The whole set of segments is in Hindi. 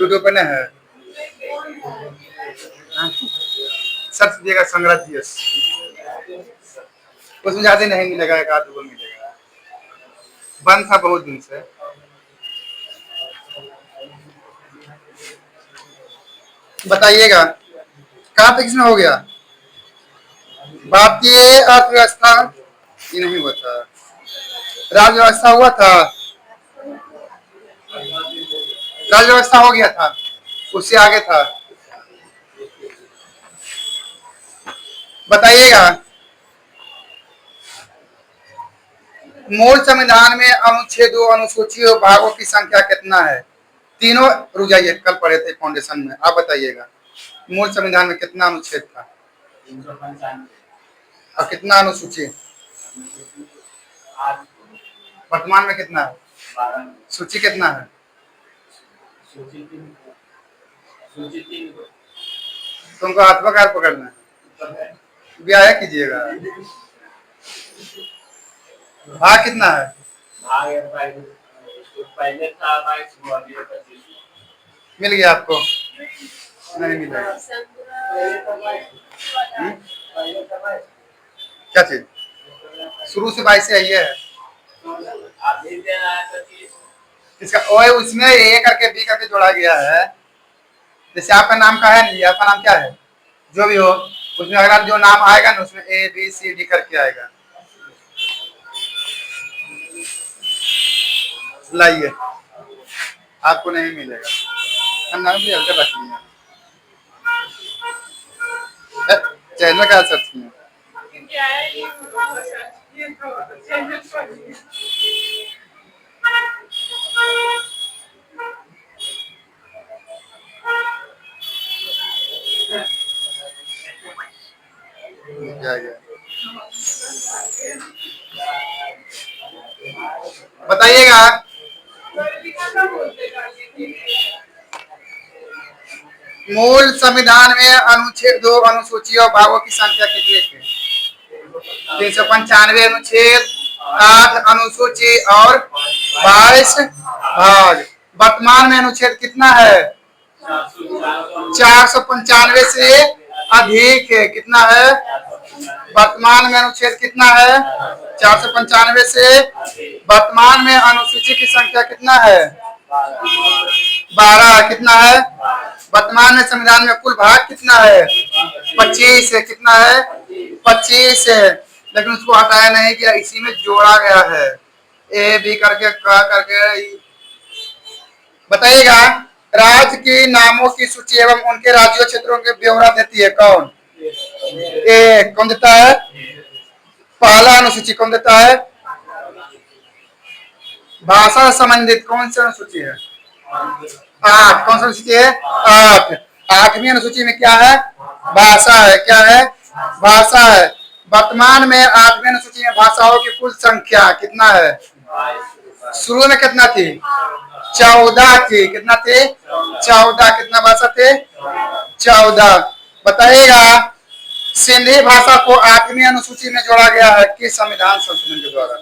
यूट्यूब पे ना है। सर्च दिएगा संग्रह जीएस, उसमें ज्यादा नहीं मिलेगा, एक आध गो मिलेगा। बंद था बहुत दिन से। बताइएगा कहाँ तक इसमें हो गया। भारतीय अर्थव्यवस्था ये नहीं हुआ था, राज्य व्यवस्था हुआ था, राज्य व्यवस्था हो गया था, उससे आगे था। बताइएगा मूल संविधान में अनुच्छेदों, अनुसूचियों, भागों की संख्या कितना है। तीनों रुक जाइए, कल पढ़े थे फाउंडेशन में। आप बताइएगा मूल संविधान में कितना अनुच्छेद था और कितना अनुसूची, वर्तमान में कितना है, सूची कितना है। तुमको हाथ पकड़ पकड़ना है, ब्याह कीजिएगा। भाग कितना है, मिल गया आपको, नहीं मिला। क्या चीज शुरू से 22 से आई है इसका, ओ उसमें ए करके बी करके जोड़ा गया है। जैसे आपका नाम का है नहीं, आपका नाम क्या है, जो भी हो, उसमें अगर जो नाम आएगा ना उसमें ए बी सी डी करके आएगा। लाइए, आपको नहीं मिलेगा। नाम भी हल्का रखिए, चैनल का सर्च किया। बताइएगा मूल संविधान में अनुच्छेदों, अनुसूचियों, भागों की संख्या कितनी थी। 395 अनुच्छेद, 8 अनुसूची और 22 भाग। वर्तमान में अनुच्छेद कितना है, 495 से अधिक है। कितना है वर्तमान में अनुच्छेद कितना है, 495 से। वर्तमान में अनुसूची की संख्या कितना है, 12। कितना है वर्तमान में संविधान में कुल भाग कितना है, 25 है। कितना है, 25 है। लेकिन उसको हटाया नहीं गया, इसी में जोड़ा गया है, ए बी करके का करके। बताइएगा राज्य के नामों की सूची एवं उनके राज्यों क्षेत्रों के ब्यौरा देती है कौन। ए कौन देता है, पहला अनुसूची कौन देता है। भाषा संबंधित कौन सी अनुसूची है, 8। कौन सा अनुसूची है, 8। 8वीं अनुसूची में क्या है, भाषा है। क्या है, भाषा है। वर्तमान में 8वीं अनुसूची में भाषाओं की कुल संख्या कितना है। शुरू में कितना थी, 14 थी। कितना थे, 14। कितना भाषा थे, 14। बताइएगा सिंधी भाषा को 8वीं अनुसूची में जोड़ा गया है किस संविधान संशोधन के द्वारा।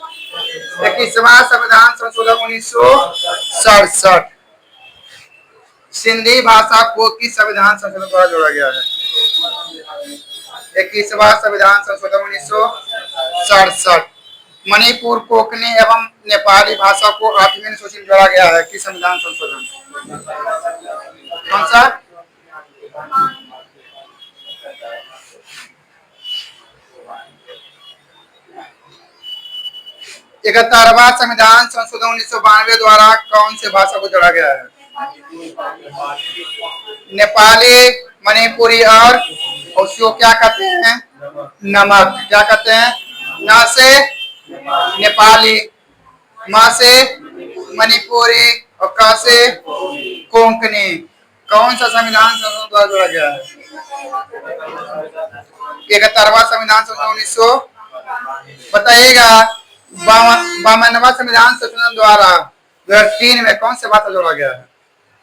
21वां संविधान संशोधन 1967। सिंधी भाषा को किस संविधान संशोधन द्वारा जोड़ा गया है, 21वां संविधान संशोधन 1967। मणिपुर, कोंकणी एवं नेपाली भाषा को 8वीं अनुसूची में जोड़ा गया है किस संविधान संशोधन, कौन सा। 71वां संविधान संशोधन 1992 द्वारा कौन से भाषा को जोड़ा गया है, नेपाली, मणिपुरी और उसको क्या कहते हैं, नमक। क्या कहते हैं, न से नेपाली, म से मणिपुरी और क से कोंकणी। कौन सा संविधान संशोधन द्वारा जोड़ा गया है, 71वां संविधान संशोधन 1900। बताइएगा 52वां संविधान संशोधन द्वारा 2003 में कौन से भाषा जोड़ा गया है,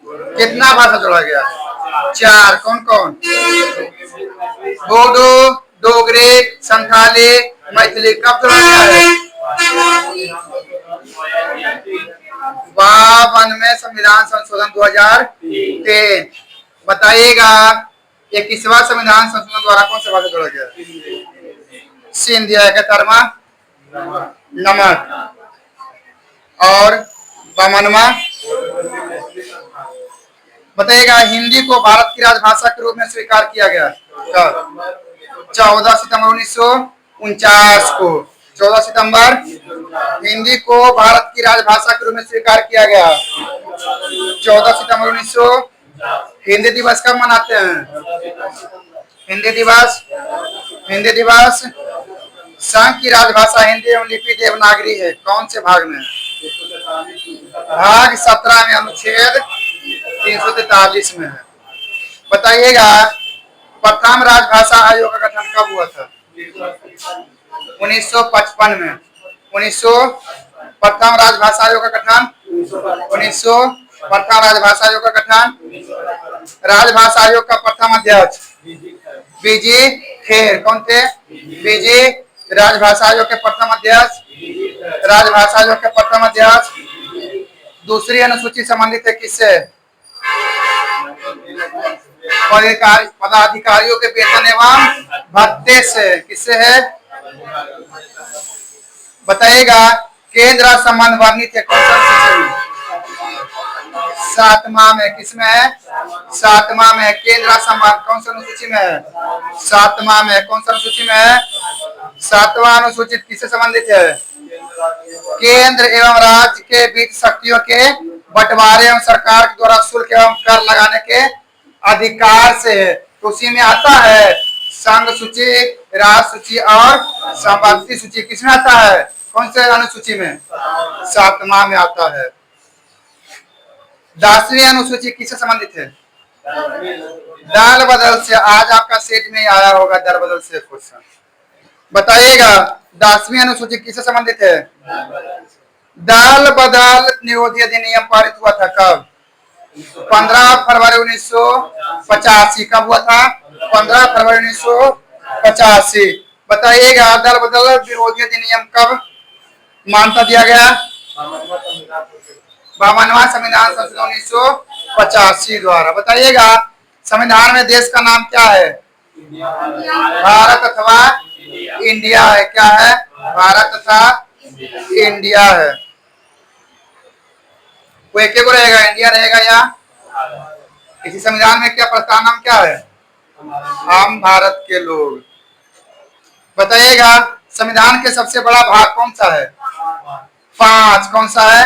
कितना भाषा जोड़ा गया, 4। कौन कौन, बोडो, डोगरी, संथाली, मैथिली। कब जोड़ा गया है, 52 में संविधान संशोधन 2003। बताइएगा ये किसवा संविधान संशोधन द्वारा कौन से भाषा जोड़ा गया? सिंधिया का तरमा नमक और 52वां बताइएगा हिंदी को भारत की राजभाषा के रूप में स्वीकार किया गया कब? 14 सितंबर 1949 को। 14 सितंबर हिंदी को भारत की राजभाषा के रूप में स्वीकार किया गया। 14 सितंबर 1900। हिंदी दिवस कब मनाते हैं? हिंदी दिवस संघ की राजभाषा हिंदी एवं लिपि देवनागरी है। कौन से भाग में? भाग 17 में अनुच्छेद 343 में है। बताइएगा प्रथम राजभाषा आयोग का गठन कब हुआ था? 1955 में। प्रथम राजभाषा आयोग का गठन 1900। प्रथम राजभाषा आयोग का गठन। राजभाषा आयोग का प्रथम अध्यक्ष बीजी खेर। कौन थे? बीजी। राजभाषा आयोग के प्रथम अध्यक्ष। राजभाषा आयोग के प्रथम अध्यक्ष। दूसरी अनुसूची संबंधित है किससे? पदाधिकारियों के वेतन एवं भत्ते से। किससे है? बताइएगा केंद्र संबंध वर्णित है कौन सा अनुसूची में? 7वां में। किसमें है? 7वां में। केंद्र संबंध कौन सा अनुसूची में है? 7वां में। कौन सा अनुसूची में है? 7वां अनुसूचित किससे संबंधित है? केंद्र एवं राज्य के बीच शक्तियों के बंटवारे एवं सरकार के द्वारा शुल्क एवं कर लगाने के अधिकार से है। तो उसी में आता है संघ सूची, राज्य सूची और संपत्ति सूची। किसमें आता है? कौन से अनुसूची में? 7वां में आता है। 10वीं अनुसूची किससे संबंधित है? दल बदल से। आज आपका सेट में आया होगा दल बदल से क्वेश्चन। बताइएगा 10वीं अनुसूची किससे संबंधित है? दल बदल निरोधी अधिनियम पारित हुआ था कब? 15 फरवरी 1985। कब हुआ था? 15 फरवरी 1985। बताइएगा दल बदल विरोधी अधिनियम कब मान्यता दिया गया? 52वां संविधान संशोधन 1985 द्वारा। बताइएगा संविधान में देश का नाम क्या है? भारत अथवा इंडिया है। क्या है? भारत तथा इंडिया है। वो एक को रहेगा, इंडिया रहेगा या? इसी संविधान में क्या प्रस्ताव नाम क्या है? हम भारत के लोग। बताइएगा संविधान के सबसे बड़ा भाग कौन सा है? 5। कौन सा है?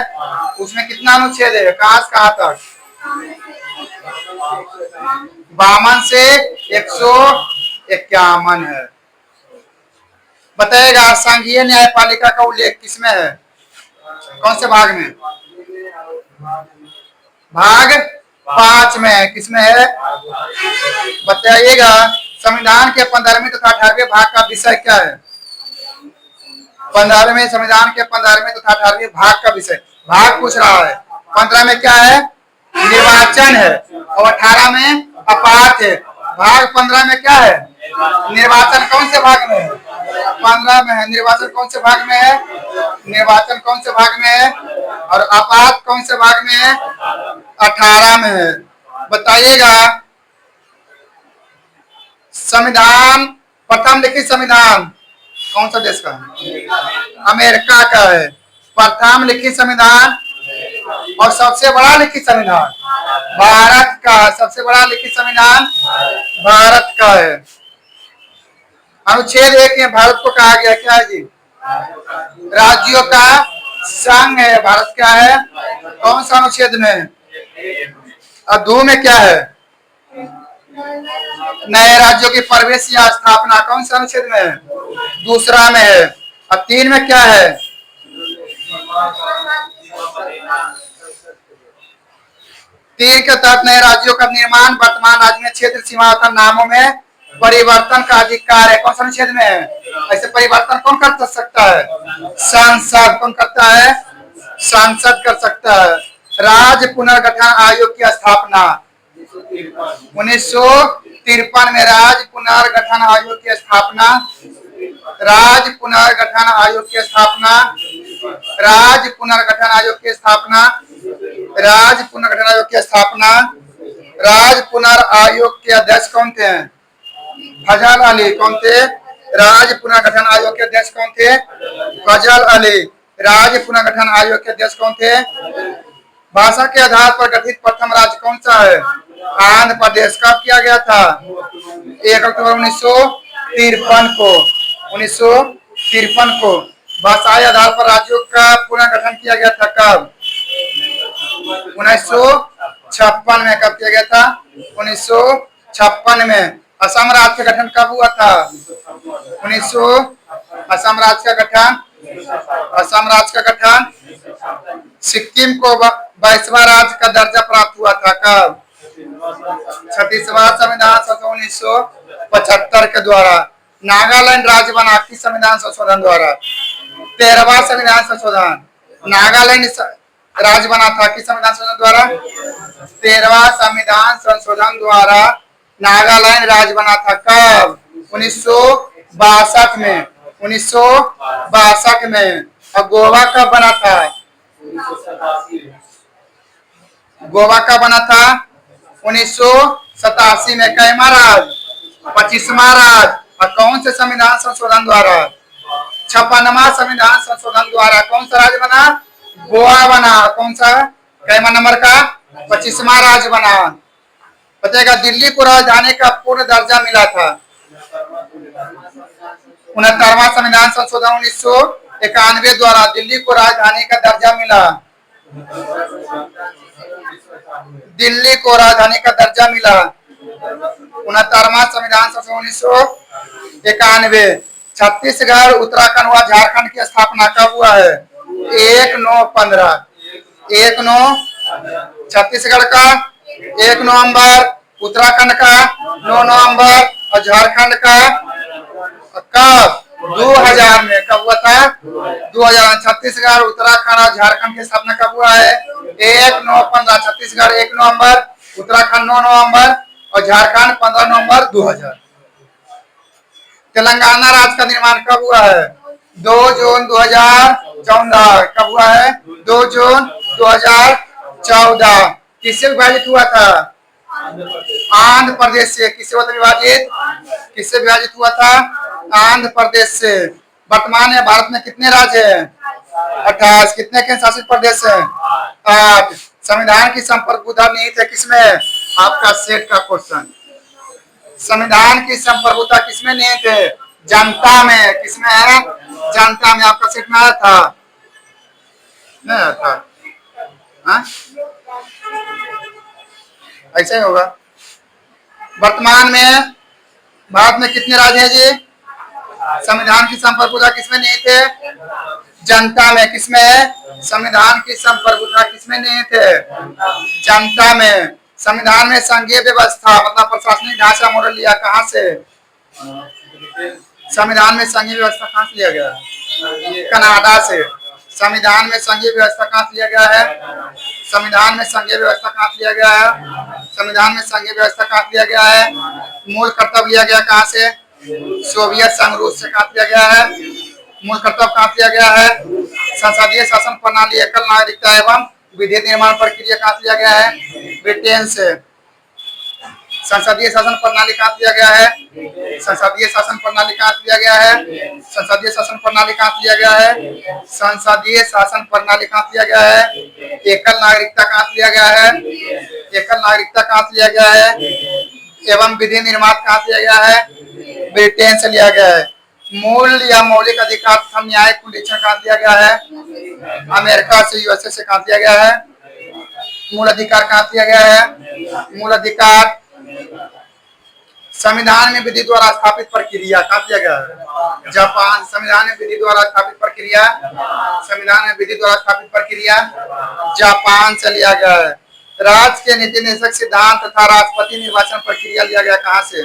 उसमें कितना अनुच्छेद है? कहां से कहां तक? 52 से 151 है। बताइएगा संघीय न्यायपालिका का उल्लेख किसमें है? कौन से भाग में? भाग 5 में। किसमें है? बताइएगा संविधान के 15वें तथा 18वें भाग का विषय क्या है? 15वें संविधान के 15वें तथा 18वें भाग का विषय भाग पूछ रहा है। 15 में क्या है? निर्वाचन है और 18 में अपार्थ है। भाग 15 में क्या है? निर्वाचन कौन से भाग में है? 15 में है। निर्वाचन कौन से भाग में है? निर्वाचन कौन से भाग में है? और अपार्थ कौन से भाग में है? 18 में है। बताइएगा संविधान प्रथम लिखित संविधान कौन सा देश का है? अमेरिका का है। प्रथम लिखित संविधान और सबसे बड़ा लिखित संविधान भारत का। सबसे बड़ा लिखित संविधान भारत का है। अनुच्छेद 1 में भारत को कहा गया क्या है जी? राज्यों का संघ है। भारत क्या है? कौन सा अनुच्छेद में? और 2 में क्या है? नए राज्यों की प्रवेश या स्थापना कौन सा अनुच्छेद में है? दूसरा में है। और 3 में क्या है? तीन के तहत नए राज्यों का निर्माण, वर्तमान राज्य में क्षेत्र सीमा तथा नामों में परिवर्तन का अधिकार है। कौन सा अनुच्छेद में है? ऐसे परिवर्तन कौन कर सकता है? संसद। कौन करता है? संसद कर सकता है। राज्य पुनर्गठन आयोग की स्थापना 1953 में। राज्य पुनर्गठन आयोग की स्थापना। राज्य पुनर्गठन आयोग की स्थापना। राज्य पुनर्गठन आयोग की स्थापना राज्य पुनर्गठन आयोग की स्थापना, राज्य पुनर्आयोग के अध्यक्ष कौन थे? फजल अली। कौन थे? राज्य पुनर्गठन आयोग के अध्यक्ष कौन थे? फजल अली। राज्य पुनर्गठन आयोग के अध्यक्ष कौन थे? भाषा के आधार पर गठित प्रथम राज्य कौन सा है? आंध्र प्रदेश। कब किया गया था? 1 अक्टूबर 1953 को। 1953 को। भाषाई आधार पर राज्यों का पुनर्गठन किया गया था कब? 1956 में। कब किया गया था? 1956 में। असम राज्य का गठन कब हुआ था? 1900। असम राज्य का गठन, असम राज्य का गठन, सिक्किम को 22वां राज्य का दर्जा प्राप्त हुआ था कब? 36वां संविधान संशोधन 1975 के द्वारा। नागालैंड राज्य बना किस संविधान संशोधन द्वारा? 13वां संविधान संशोधन। नागालैंड राज्य बना था किस संविधान संशोधन द्वारा? 13वां संविधान संशोधन द्वारा नागालैंड राज्य बना था कब? 1962 में। 1962 में। और गोवा कब बना था? गोवा कब बना था? 1987 में। कैमा राज्य? 25वां राज्य। और कौन से संविधान संशोधन द्वारा? 56वां संविधान संशोधन द्वारा कौन सा राज्य बना? गोवा बना। कौन सा? कैमा नंबर का 25वां राज्य बना। बताएगा दिल्ली को राजधानी का पूर्ण दर्जा मिला था। 69वां संविधान संशोधन 1991 द्वारा दिल्ली को राजधानी का दर्जा मिला। दिल्ली को राजधानी का दर्जा मिला। 69वां संविधान संशोधन 1991। छत्तीसगढ़, उत्तराखंड व झारखंड की स्थापना कब हुआ है? 1/9/15। 1/9। छत्तीसगढ़ का 1 नवंबर, उत्तराखंड का 9 नवंबर और झारखंड का कब? 2000 में। कब हुआ था? 2000। छत्तीसगढ़, उत्तराखंड और झारखंड की स्थापना कब हुआ है? 1/9/15। छत्तीसगढ़ 1 नवंबर, उत्तराखंड 9 नवंबर और झारखंड 15 नवंबर 2000। तेलंगाना राज्य का निर्माण कब हुआ है? 2 जून 2014। कब हुआ है? 2 जून 2014। किससे विभाजित हुआ था? आंध्र प्रदेश से। किससे हुआ था विभाजित? किससे विभाजित हुआ था? आंध्र प्रदेश से। वर्तमान में भारत में कितने राज्य हैं? 28। कितने केंद्र शासित प्रदेश हैं? 8। संविधान की संप्रभुता निहित है किसमें? आपका सेट का क्वेश्चन। संविधान की संप्रभुता किसमें निहित है? जनता में। किसमें है? जनता में। आपका सेट में आया था? नहीं आया था? हाँ? ऐसा ही होगा। वर्तमान में भारत में कितने राज्य हैं जी? संविधान की संप्रभुता किसमें निहित है? जनता में। किसमें है? संविधान की संप्रभुता किसमें निहित है? जनता में। संविधान में संघीय व्यवस्था मतलब प्रशासनिक ढांचा मॉडल लिया कहाँ से? संविधान में संघीय व्यवस्था कहाँ से लिया गया? कनाडा से। संविधान में संघीय व्यवस्था कहाँ से लिया गया है? संविधान में संघीय व्यवस्था कहाँ से लिया गया है? संविधान में संघीय व्यवस्था कहाँ से लिया गया है? मूल कर्तव्य लिया गया कहाँ से? सोवियत संघ रूस से। कहाँ से लिया गया है? मूल कर्तव्य कहाँ से लिया गया है? संसदीय शासन प्रणाली, एकल नागरिकता एवं विधि निर्माण प्रक्रिया कहाँ से लिया गया है? ब्रिटेन से। संसदीय शासन प्रणाली कहाँ से लिया गया है? संसदीय शासन प्रणाली कहाँ से लिया गया है? संसदीय शासन प्रणाली कहाँ से लिया गया है? संसदीय शासन प्रणाली कहाँ से लिया गया है? एकल नागरिकता कहाँ से लिया गया है? एकल नागरिकता कहाँ से लिया गया है? एवं विधि निर्माण कहाँ से लिया गया है? ब्रिटेन से लिया गया है। मूल या मौलिक अधिकार तथा न्यायिक पुनरीक्षण कहाँ से लिया गया है? अमेरिका से, यूएसए से। कहाँ से लिया गया है? मूल अधिकार कहाँ से लिया गया है? मूल अधिकार संविधान में विधि द्वारा स्थापित प्रक्रिया कहाँ से लिया गया है? जापान। संविधान में विधि द्वारा स्थापित प्रक्रिया, संविधान में विधि द्वारा स्थापित प्रक्रिया जापान से लिया गया है। राज्य के नीति निर्देशक सिद्धांत तथा राष्ट्रपति निर्वाचन प्रक्रिया लिया गया कहाँ से?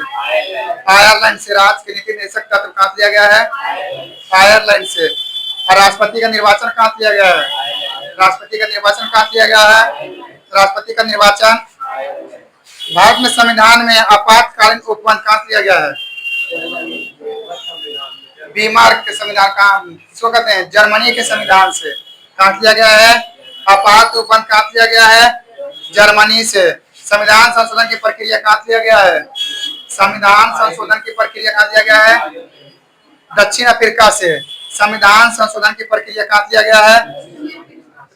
आयरलैंड से। राज्य के नीति निर्देशक तत्व कहाँ से लिया गया है? आयरलैंड से। और राष्ट्रपति का निर्वाचन कहाँ से लिया गया है? राष्ट्रपति का निर्वाचन कहाँ से लिया गया है? राष्ट्रपति का निर्वाचन। भारत में संविधान में आपातकालीन उपबंध कहाँ से लिया गया है? बीमार के संविधान कहाँ, किसको कहते हैं? जर्मनी के संविधान से। कहाँ से लिया गया है? आपात उपबंध कहाँ लिया गया है? जर्मनी से। संविधान संशोधन की प्रक्रिया कहाँ लिया गया है? संविधान संशोधन की प्रक्रिया कहाँ लिया गया है? दक्षिण अफ्रीका से। संविधान संशोधन की प्रक्रिया कहाँ लिया गया है?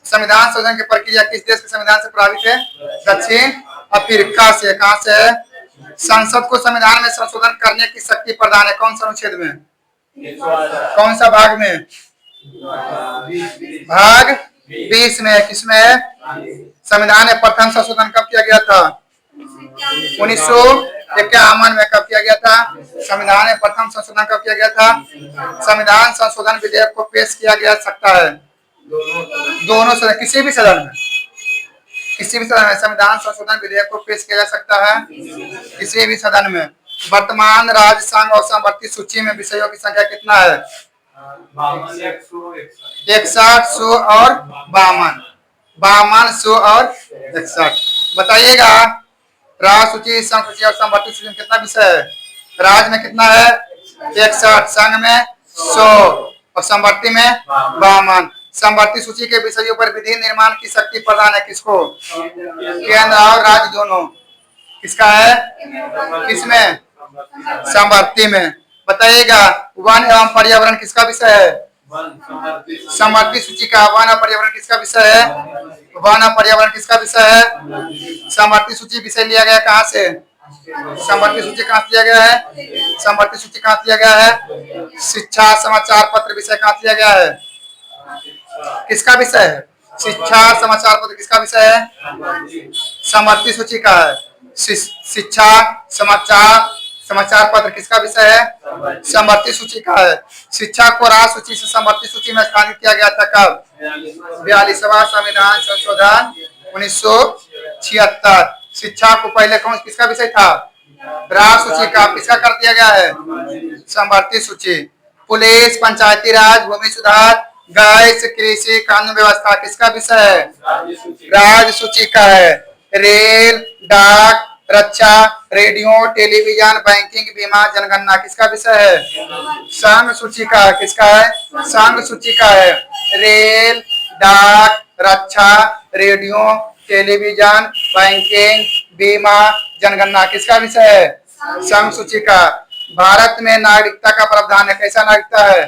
संविधान संशोधन की प्रक्रिया किस देश के संविधान से प्रभावित है? दक्षिण अफ्रीका से। कहां से है? संसद को संविधान में संशोधन करने की शक्ति प्रदान है कौन सा अनुच्छेद में? कौन सा भाग में? भाग 20 में। किसमें है? संविधान में प्रथम संशोधन कब किया गया था? 1951 में। कब किया गया था? संविधान में प्रथम संशोधन कब किया गया था? संविधान संशोधन विधेयक को पेश किया जा सकता है दोनों सदन, किसी भी सदन में। किसी भी सदन में संविधान संशोधन विधेयक को पेश किया जा सकता है किसी भी सदन में। वर्तमान राज्य संघ और समवर्ती सूची में विषयों की संख्या कितना है? 61, 100 और 52। 100 और 61। बताइएगा राज्य सूची, संघ सूची और समवर्ती सूची में कितना विषय है? राज्य में कितना है? 61, संघ में 100 और समवर्ती में 52। समवर्ती सूची के विषयों पर विधि निर्माण की शक्ति प्रदान है किसको? केंद्र और राज्य दोनों। किसका है? किसमें? समवर्ती में। बताइएगा वन एवं पर्यावरण किसका विषय है? समवर्ती सूची का। वन और पर्यावरण किसका विषय है? वन और पर्यावरण किसका विषय है? समवर्ती सूची विषय लिया गया कहाँ से? समवर्ती सूची कहाँ लिया गया है? समवर्ती सूची कहाँ लिया गया है? शिक्षा समाचार पत्र विषय कहाँ लिया गया है? किसका विषय है? शिक्षा समाचार पत्र किसका विषय है? समवर्ती सूची का है। शिक्षा समाचार पत्र किसका विषय है? समवर्ती सूची का है। शिक्षा को राज्य सूची से समवर्ती सूची में स्थानित किया गया था कब? 42वां संविधान संशोधन 1976। शिक्षा को पहले कौन किसका विषय था? राज्य सूची का। किसका कर दिया गया है? समवर्ती सूची। पुलिस, पंचायती राज, भूमि सुधार, गैस, कृषि, कानून व्यवस्था किसका विषय है? राज्य सूची का है। रेल, डाक, रक्षा, रेडियो, टेलीविजन, बैंकिंग, बीमा, जनगणना किसका विषय है? संघ सूची का। किसका है? संघ सूची का है। रेल, डाक, रक्षा, रेडियो, टेलीविजन, बैंकिंग, बीमा, जनगणना किसका विषय है? संघ सूची का। भारत में नागरिकता का प्रावधान है। कैसा नागरिकता है?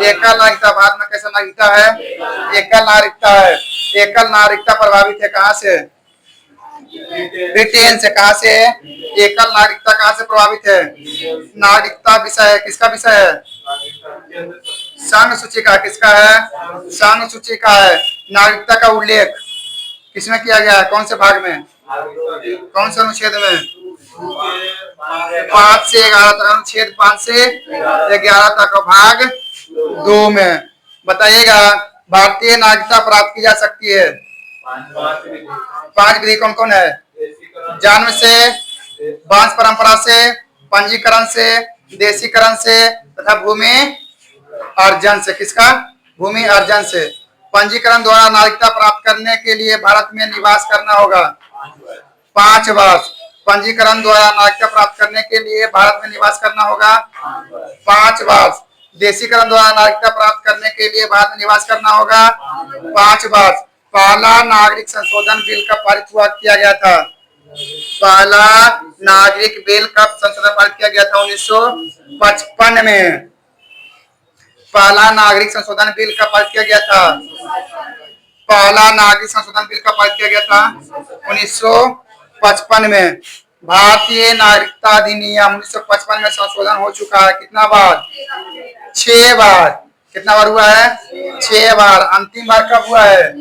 एकल नागरिकता। भारत में कैसा नागरिकता है? एकल नागरिकता है। एकल नागरिकता प्रभावित है कहाँ से? ब्रिटेन से। कहाँ से? एकल नागरिकता कहाँ से प्रभावित है? नागरिकता विषय है। किसका विषय है? संघ सूची का। किसका है? संघ सूची का है। नागरिकता का उल्लेख किसमें किया गया है? कौन से भाग में? कौन से अनुच्छेद में? 5 से 11 तक। अनुच्छेद 5 से 11 तक भाग 2 में। बताइएगा भारतीय नागरिकता प्राप्त की जा सकती है। 5 विधि कौन कौन है? जन्म से, वंश परंपरा से, पंजीकरण से, देशीकरण से तथा भूमि अर्जन से। किसका? भूमि अर्जन से। पंजीकरण द्वारा नागरिकता प्राप्त करने के लिए भारत में निवास करना होगा 5 वर्ष। पंजीकरण द्वारा नागरिकता प्राप्त करने के लिए भारत में निवास करना होगा 5 वर्ष। देशीकरण द्वारा नागरिकता प्राप्त करने के लिए भारत में निवास करना होगा 5 वर्ष। पहला नागरिक संशोधन बिल कब पारित हुआ किया गया था? पहला नागरिक बिल कब संशोधन पारित किया गया था? 1955 में। पहला नागरिक संशोधन बिल कब पारित किया गया था? पहला नागरिक संशोधन बिल कब पारित किया गया था? 1955 में। भारतीय नागरिकता अधिनियम 1955 में संशोधन हो चुका है कितना बार? 6 बार। कितना बार हुआ है? 6 बार। अंतिम बार कब हुआ है?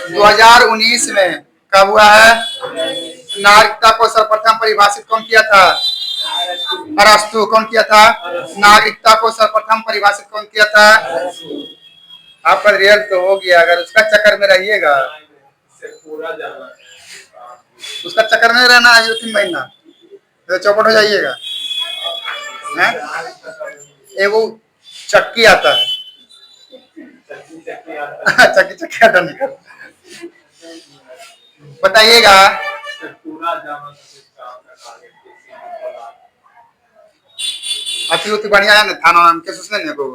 2019 में। कब हुआ है? नागरिकता को सर्वप्रथम परिभाषित कौन किया था? अरस्तु। कौन किया था? नागरिकता को सर्वप्रथम परिभाषित कौन किया था? आपका रिजल्ट तो हो गया। अगर उसका चक्कर में रहिएगा, उसका चक्कर में रहना है 2-3 महीना तो चौपट हो जाइएगा। एगो चक्की आता है चक्की चक्की आता नहीं करता। बताइएगा अति उति बढ़िया है ना? थाना नाम केस उसने नहीं को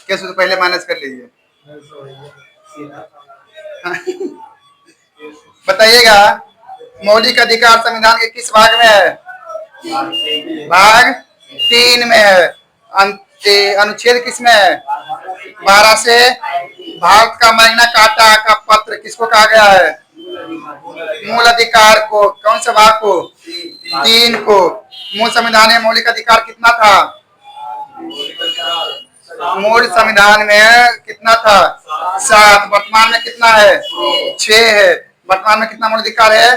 केस तो पहले मैनेज कर लीजिए। बताइएगा, मौलिक अधिकार संविधान के किस भाग में है? भाग 3 में है। अनुच्छेद किस में है? 12 से। भारत का मैग्ना कार्टा का पत्र किसको कहा गया है? मूल अधिकार को। कौन से भाग को? 3 को। मूल संविधान में मौलिक अधिकार कितना था? मूल संविधान में कितना था? 7। वर्तमान में कितना है? 6 है। वर्तमान में कितना मूल अधिकार है?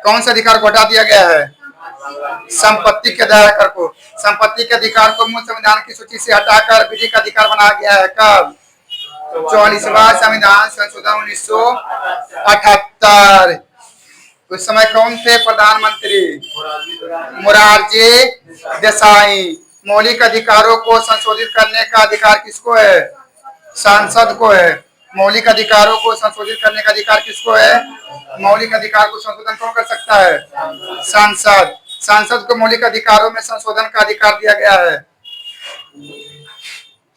कौन से अधिकार को हटा दिया गया है? संपत्ति के अधिकार को। संपत्ति के अधिकार को मूल संविधान की सूची से हटाकर विधिक अधिकार बनाया गया है। कब? 44वां संविधान संशोधन 1978। उस समय कौन थे प्रधानमंत्री? मोरारजी देसाई। मौलिक अधिकारों को संशोधित करने का अधिकार किसको है? सांसद को है। मौलिक अधिकारों को संशोधित करने का अधिकार किसको है? मौलिक अधिकार को संशोधन कौन कर सकता है? सांसद। सांसद को मौलिक अधिकारों में संशोधन का अधिकार दिया गया है।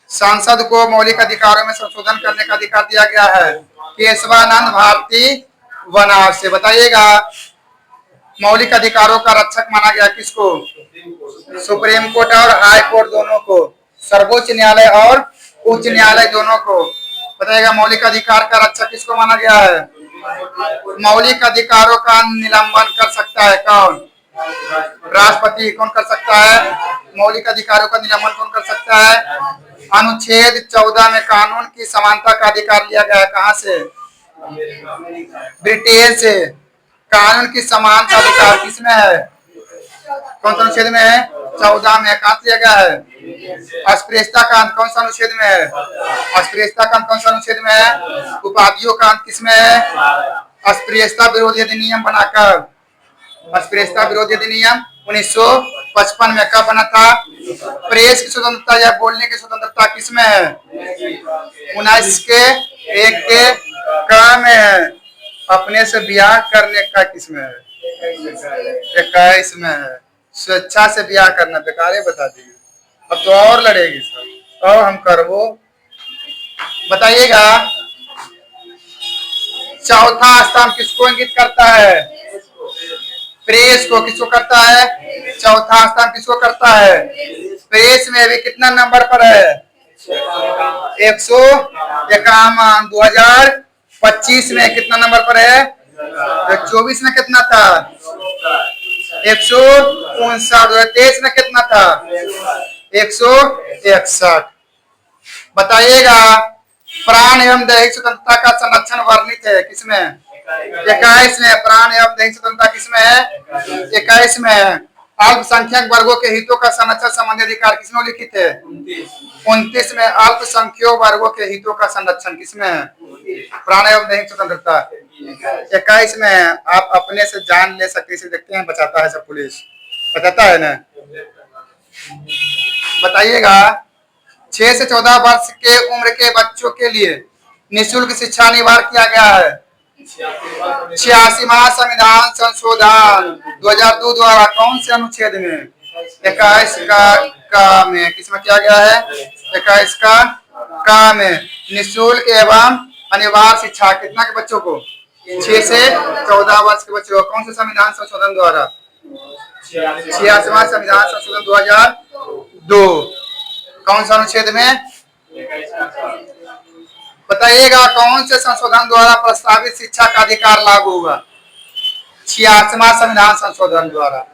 सांसद को मौलिक अधिकारों में संशोधन करने का अधिकार दिया गया है केशवानंद भारती बनारस से। बताइएगा, मौलिक अधिकारों का रक्षक माना गया किसको? सुप्रीम कोर्ट और हाई कोर्ट दोनों को। सर्वोच्च न्यायालय और उच्च न्यायालय दोनों को। बताइएगा, मौलिक अधिकार का रक्षक किसको माना गया है? मौलिक अधिकारों का निलंबन कर सकता है कौन? राष्ट्रपति। कौन कर सकता है? मौलिक अधिकारों का निलंबन कौन कर सकता है? अनुच्छेद 14 में कानून की समानता का अधिकार लिया गया है। कहां से? ब्रिटेन से। कानून की समानता अधिकार किसमें है? कौन सा अनुच्छेद में है? 14 में। कहां से लिया गया है? अस्पृश्यता का अंत कौन सा अनुच्छेद में है? अस्पृश्यता का अंत कौन सा अनुच्छेद में है? उपाधियों का अंत किसमें है? अस्पृश्यता विरोधी अधिनियम बनाकर। अस्पृश्यता विरोधी अधिनियम 1955 में कब बना था? प्रेस की स्वतंत्रता या बोलने की स्वतंत्रता किसमें है? 19 के 1 के क में है। अपने से ब्याह करने का किसमें है? 21 में है। स्वेच्छा से ब्याह करना बेकार है, बता दीजिए। अब तो और लड़ेगी सब। और हम करबो। बताइएगा, चौथा स्तंभ किसको इंगित करता है? प्रेस को। किसको करता है? चौथा स्तंभ किसको करता है? प्रेस में भी कितना नंबर पर है? 151। 2025 में कितना नंबर पर है? 24 में कितना था? 159। 2023 में कितना था? 161। बताइएगा, प्राण एवं दैहिक स्वतंत्रता का संरक्षण वर्णित है किसमें? 21 में। प्राण एवं दैहिक स्वतंत्रता किसमें है? 21 में है। अल्पसंख्यक वर्गों के हितों का संरक्षण संबंधी अधिकार किसमें लिखित है? 29 में। अल्पसंख्यक वर्गों के हितों का संरक्षण किसमें है? प्राण एवं दैहिक स्वतंत्रता 21 में है। आप अपने से जान ले सकते, इसे देखते हैं बचाता है सब पुलिस, बताता है ना। बताइएगा, 6 से 14 वर्ष के उम्र के बच्चों के लिए निःशुल्क शिक्षा अनिवार्य किया गया है। 86वां संविधान संशोधन 2002 द्वारा कौन से अनुच्छेद में? 21 का में। किसमें किया गया है? 21 का में। निःशुल्क एवं अनिवार्य शिक्षा कितना के बच्चों को? 6 से 14 वर्ष के बच्चों को। कौन से संविधान संशोधन द्वारा? 86वां संविधान संशोधन 2002। कौन सा अनुच्छेद में? बताइएगा, कौन से संशोधन द्वारा प्रस्तावित शिक्षा का अधिकार लागू हुआ? 86वां संविधान संशोधन द्वारा।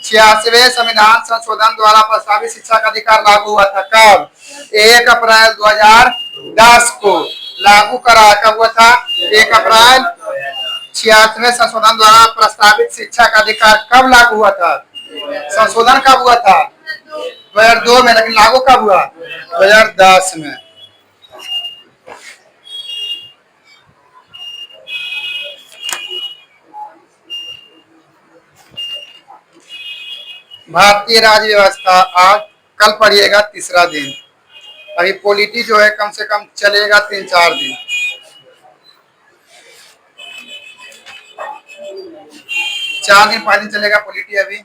86वें संविधान संशोधन द्वारा प्रस्तावित शिक्षा का अधिकार लागू हुआ था कब? 1 अप्रैल 2010 को लागू करा। कब हुआ था? 1 अप्रैल। 86वें संशोधन द्वारा प्रस्तावित शिक्षा का अधिकार कब लागू हुआ था? संशोधन कब हुआ था? 2002 में। लेकिन लागू कब हुआ? 2010 में। भारतीय राज्य व्यवस्था आज कल पढ़िएगा, तीसरा दिन। अभी पॉलिटी जो है कम से कम चलेगा 3-4 दिन। 4 दिन 5 दिन चलेगा पॉलिटी अभी।